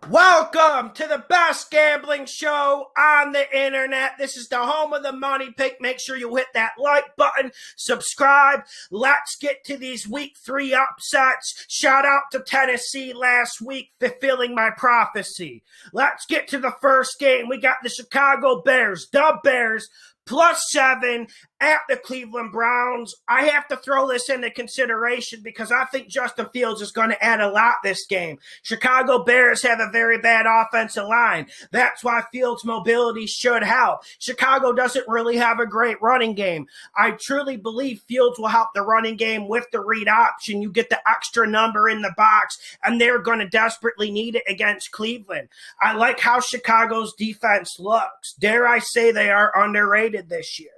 Welcome to the best gambling show on the internet. This is the home of the money pick. Make sure you hit that like button, subscribe. Let's get to these week 3 upsets. Shout out to Tennessee last week fulfilling my prophecy. Let's get to the first game. We got the Chicago Bears, the Bears, +7 at the Cleveland Browns. I have to throw this into consideration because I think Justin Fields is going to add a lot this game. Chicago Bears have a very bad offensive line. That's why Fields' mobility should help. Chicago doesn't really have a great running game. I truly believe Fields will help the running game with the read option. You get the extra number in the box, and they're going to desperately need it against Cleveland. I like how Chicago's defense looks. Dare I say they are underrated this year.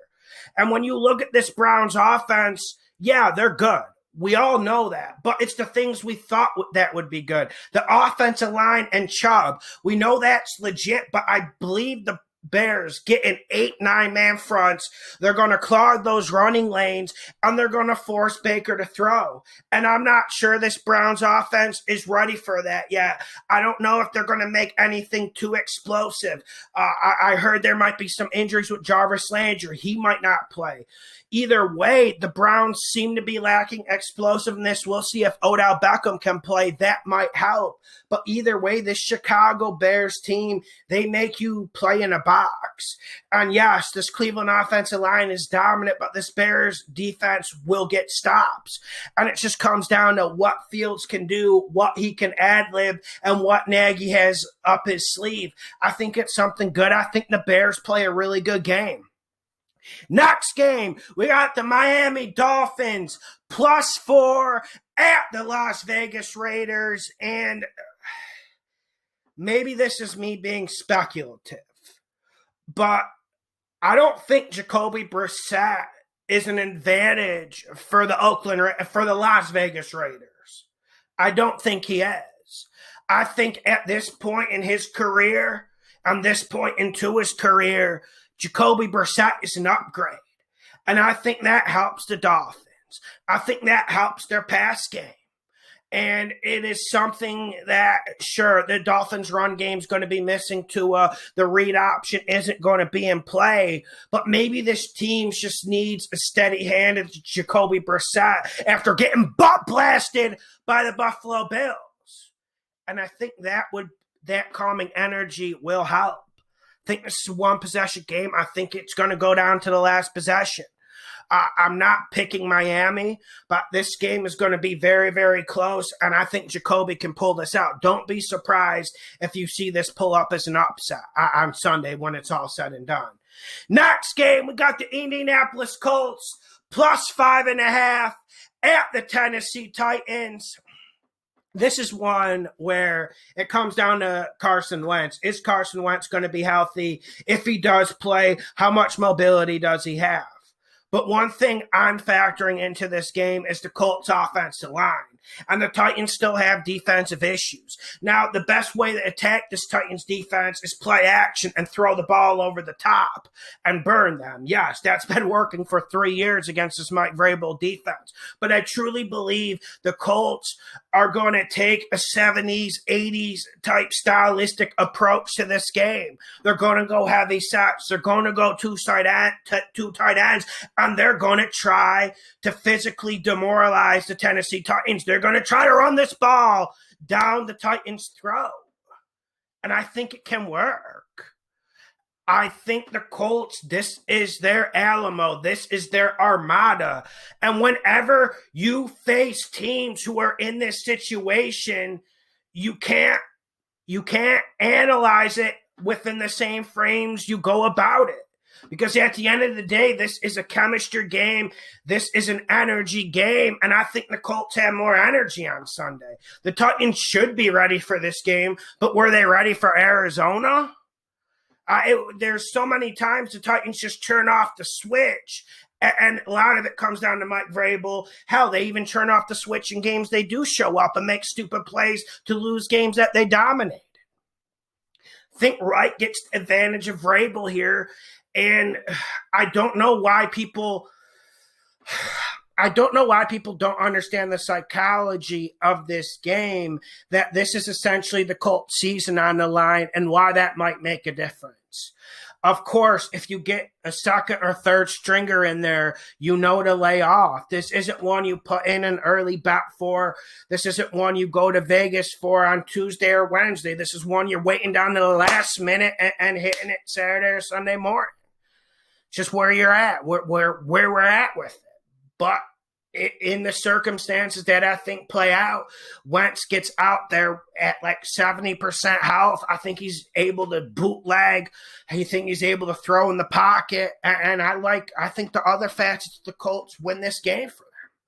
And when you look at this Browns offense, yeah, they're good. We all know that, but it's the things we thought that would be good. The offensive line and Chubb, we know that's legit, but I believe the Bears get an 8-9 man fronts. They're going to clog those running lanes, and they're going to force Baker to throw. And I'm not sure this Browns offense is ready for that yet. I don't know if they're going to make anything too explosive. I heard there might be some injuries with Jarvis Landry. He might not play. Either way, the Browns seem to be lacking explosiveness. We'll see if Odell Beckham can play. That might help. But either way, this Chicago Bears team, they make you play in a box. And yes, this Cleveland offensive line is dominant, but this Bears defense will get stops. And it just comes down to what Fields can do, what he can ad-lib, and what Nagy has up his sleeve. I think it's something good. I think the Bears play a really good game. Next game, we got the Miami Dolphins +4 at the Las Vegas Raiders. And maybe this is me being speculative, but I don't think Jacoby Brissett is an advantage for the Las Vegas Raiders. I don't think he is. I think at this point in his career, and this point into his career, Jacoby Brissett is an upgrade. And I think that helps the Dolphins. I think that helps their pass game. And it is something that, sure, the Dolphins' run game is going to be missing to the read option isn't going to be in play. But maybe this team just needs a steady hand of Jacoby Brissett after getting butt blasted by the Buffalo Bills. And I think that calming energy will help. I think this is a one-possession game. I think it's going to go down to the last possession. I'm not picking Miami, but this game is going to be very, very close, and I think Jacoby can pull this out. Don't be surprised if you see this pull up as an upset on Sunday when it's all said and done. Next game, we got the Indianapolis Colts +5.5 at the Tennessee Titans. This is one where it comes down to Carson Wentz. Is Carson Wentz going to be healthy? If he does play, how much mobility does he have? But one thing I'm factoring into this game is the Colts offensive line. And the Titans still have defensive issues. Now, the best way to attack this Titans defense is play action and throw the ball over the top and burn them. Yes, that's been working for 3 years against this Mike Vrabel defense. But I truly believe the Colts are going to take a 70s, 80s type stylistic approach to this game. They're going to go heavy sets. They're going to go two tight ends, and they're going to try to physically demoralize the Tennessee Titans. They're going to try to run this ball down the Titans' throat. And I think it can work. I think the Colts, this is their Alamo. This is their Armada. And whenever you face teams who are in this situation, you can't analyze it within the same frames you go about it. Because at the end of the day, this is a chemistry game. This is an energy game. And I think the Colts have more energy on Sunday. The Titans should be ready for this game, but were they ready for Arizona? There's so many times the Titans just turn off the switch. And a lot of it comes down to Mike Vrabel. Hell, they even turn off the switch in games they do show up and make stupid plays to lose games that they dominate. I think Wright gets the advantage of Vrabel here. And I don't know why people I don't know why people don't understand the psychology of this game, that this is essentially the Colts season on the line and why that might make a difference. Of course, if you get a second or third stringer in there, you know to lay off. This isn't one you put in an early bet for. This isn't one you go to Vegas for on Tuesday or Wednesday. This is one you're waiting down to the last minute and hitting it Saturday or Sunday morning. Just where you're at, where we're at with it. But in the circumstances that I think play out, Wentz gets out there at like 70% health. I think he's able to bootleg. I think he's able to throw in the pocket. And I think the other facets of the Colts win this game for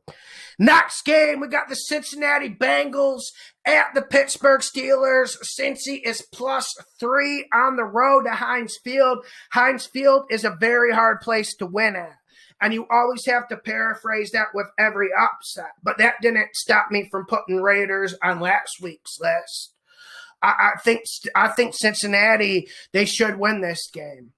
them. Next game, we got the Cincinnati Bengals at the Pittsburgh Steelers. Cincy is +3 on the road to Heinz Field. Heinz Field is a very hard place to win at. And you always have to paraphrase that with every upset. But that didn't stop me from putting Raiders on last week's list. I think Cincinnati, they should win this game,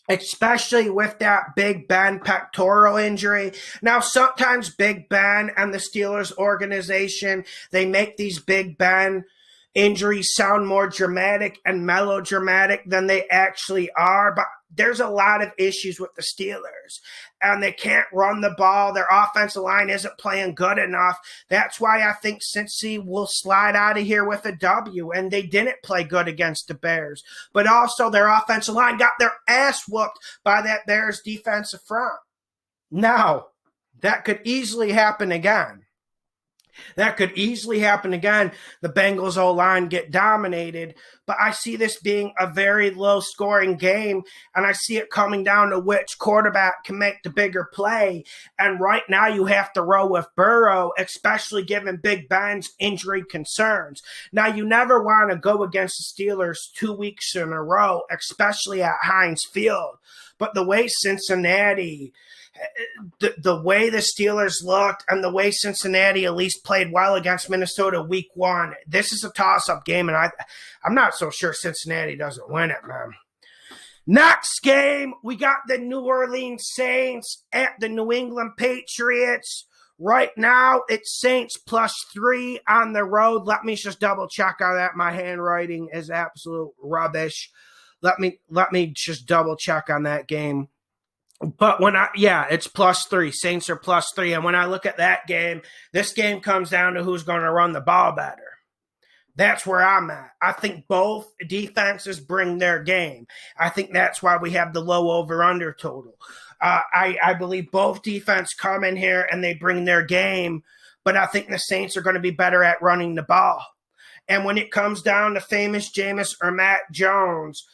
especially with that Big Ben pectoral injury. Now, sometimes Big Ben and the Steelers organization, they make these Big Ben injuries sound more dramatic and melodramatic than they actually are. But there's a lot of issues with the Steelers, and they can't run the ball. Their offensive line isn't playing good enough. That's why I think Cincy will slide out of here with a W, and they didn't play good against the Bears. But also their offensive line got their ass whooped by that Bears defensive front. Now, that could easily happen again. The Bengals O-line get dominated, but I see this being a very low-scoring game, and I see it coming down to which quarterback can make the bigger play. And right now you have to roll with Burrow, especially given Big Ben's injury concerns. Now, you never want to go against the Steelers 2 weeks in a row, especially at Heinz Field. But the way Cincinnati – the way the Steelers looked and the way Cincinnati at least played well against Minnesota week 1, this is a toss-up game, and I'm not so sure Cincinnati doesn't win it, man. Next game, we got the New Orleans Saints at the New England Patriots. Right now, it's Saints +3 on the road. Let me just double-check on that. My handwriting is absolute rubbish. Let me just double-check on that game. But it's +3. Saints are +3. And when I look at that game, this game comes down to who's going to run the ball better. That's where I'm at. I think both defenses bring their game. I think that's why we have the low over-under total. I believe both defense come in here and they bring their game, but I think the Saints are going to be better at running the ball. And when it comes down to famous Jameis or Matt Jones,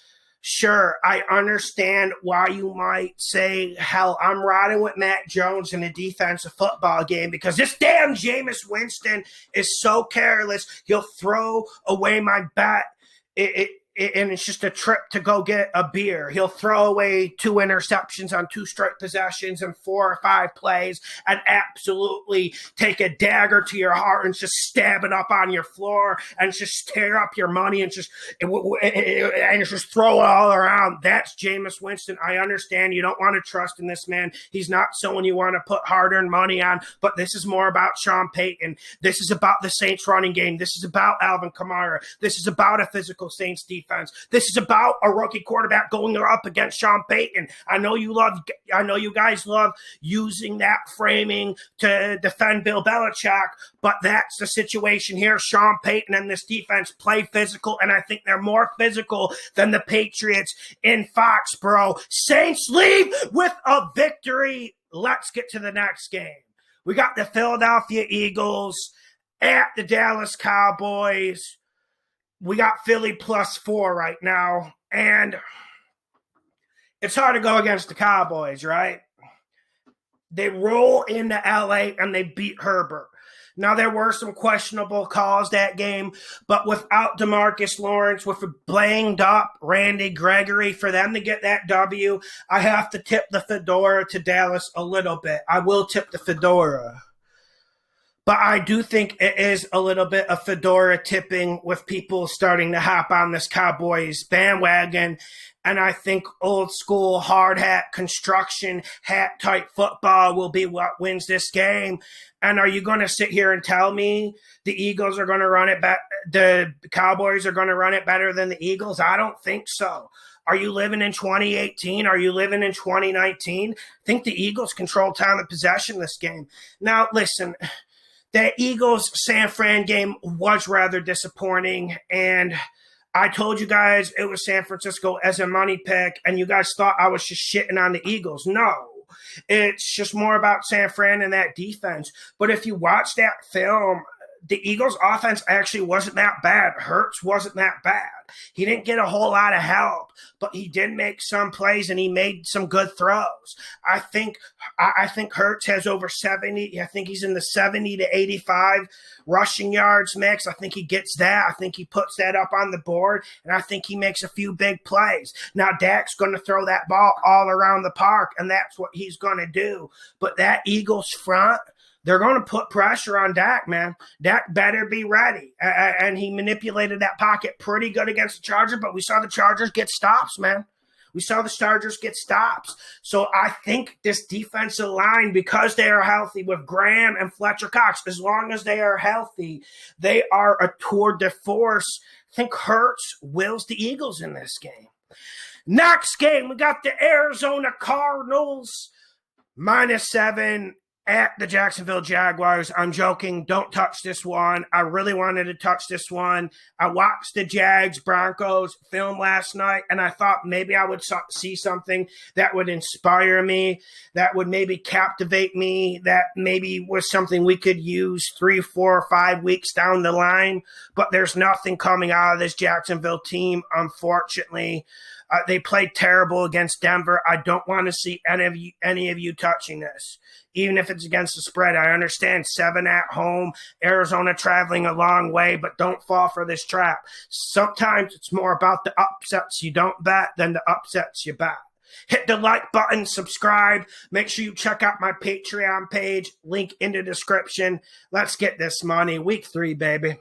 sure, I understand why you might say, hell, I'm riding with Matt Jones in a defensive football game because this damn Jameis Winston is so careless, he'll throw away my bet. And it's just a trip to go get a beer. He'll throw away 2 interceptions on 2 straight possessions and 4 or 5 plays and absolutely take a dagger to your heart and just stab it up on your floor and just tear up your money and just throw it all around. That's Jameis Winston. I understand you don't want to trust in this man. He's not someone you want to put hard-earned money on, but this is more about Sean Payton. This is about the Saints running game. This is about Alvin Kamara. This is about a physical Saints defense. This is about a rookie quarterback going up against Sean Payton. I know you guys love using that framing to defend Bill Belichick, but that's the situation here. Sean Payton and this defense play physical, and I think they're more physical than the Patriots in Foxborough. Saints leave with a victory. Let's get to the next game. We got the Philadelphia Eagles at the Dallas Cowboys. We got Philly +4 right now, and it's hard to go against the Cowboys, right? They roll into LA and they beat Herbert. Now, there were some questionable calls that game, but without DeMarcus Lawrence, with a blinged up Randy Gregory, for them to get that W, I have to tip the fedora to Dallas a little bit. I will tip the fedora. But I do think it is a little bit of fedora tipping with people starting to hop on this Cowboys bandwagon. And I think old school hard hat construction hat type football will be what wins this game. And are you going to sit here and tell me the Eagles are going to run it back? The Cowboys are going to run it better than the Eagles? I don't think so. Are you living in 2018? Are you living in 2019? I think the Eagles control time of possession this game. Now, listen, the Eagles-San Fran game was rather disappointing, and I told you guys it was San Francisco as a money pick, and you guys thought I was just shitting on the Eagles. No, it's just more about San Fran and that defense. But if you watch that film, the Eagles' offense actually wasn't that bad. Hurts wasn't that bad. He didn't get a whole lot of help, but he did make some plays and he made some good throws. I think Hurts has over 70. I think he's in the 70 to 85 rushing yards mix. I think he gets that. I think he puts that up on the board, and I think he makes a few big plays. Now, Dak's going to throw that ball all around the park, and that's what he's going to do. But that Eagles front, they're going to put pressure on Dak, man. Dak better be ready. And he manipulated that pocket pretty good against the Chargers, but we saw the Chargers get stops, man. We saw the Chargers get stops. So I think this defensive line, because they are healthy with Graham and Fletcher Cox, as long as they are healthy, they are a tour de force. I think Hurts wills the Eagles in this game. Next game, we got the Arizona Cardinals -7 at the Jacksonville Jaguars. I'm joking. Don't touch this one. I really wanted to touch this one. I watched the Jags-Broncos film last night, and I thought maybe I would see something that would inspire me, that would maybe captivate me, that maybe was something we could use 3, 4, or 5 weeks down the line. But there's nothing coming out of this Jacksonville team, unfortunately. They played terrible against Denver. I don't want to see any of you touching this, even if it's against the spread. I understand 7 at home, Arizona traveling a long way, but don't fall for this trap. Sometimes it's more about the upsets you don't bet than the upsets you bet. Hit the like button, subscribe. Make sure you check out my Patreon page. Link in the description. Let's get this money. Week 3, baby.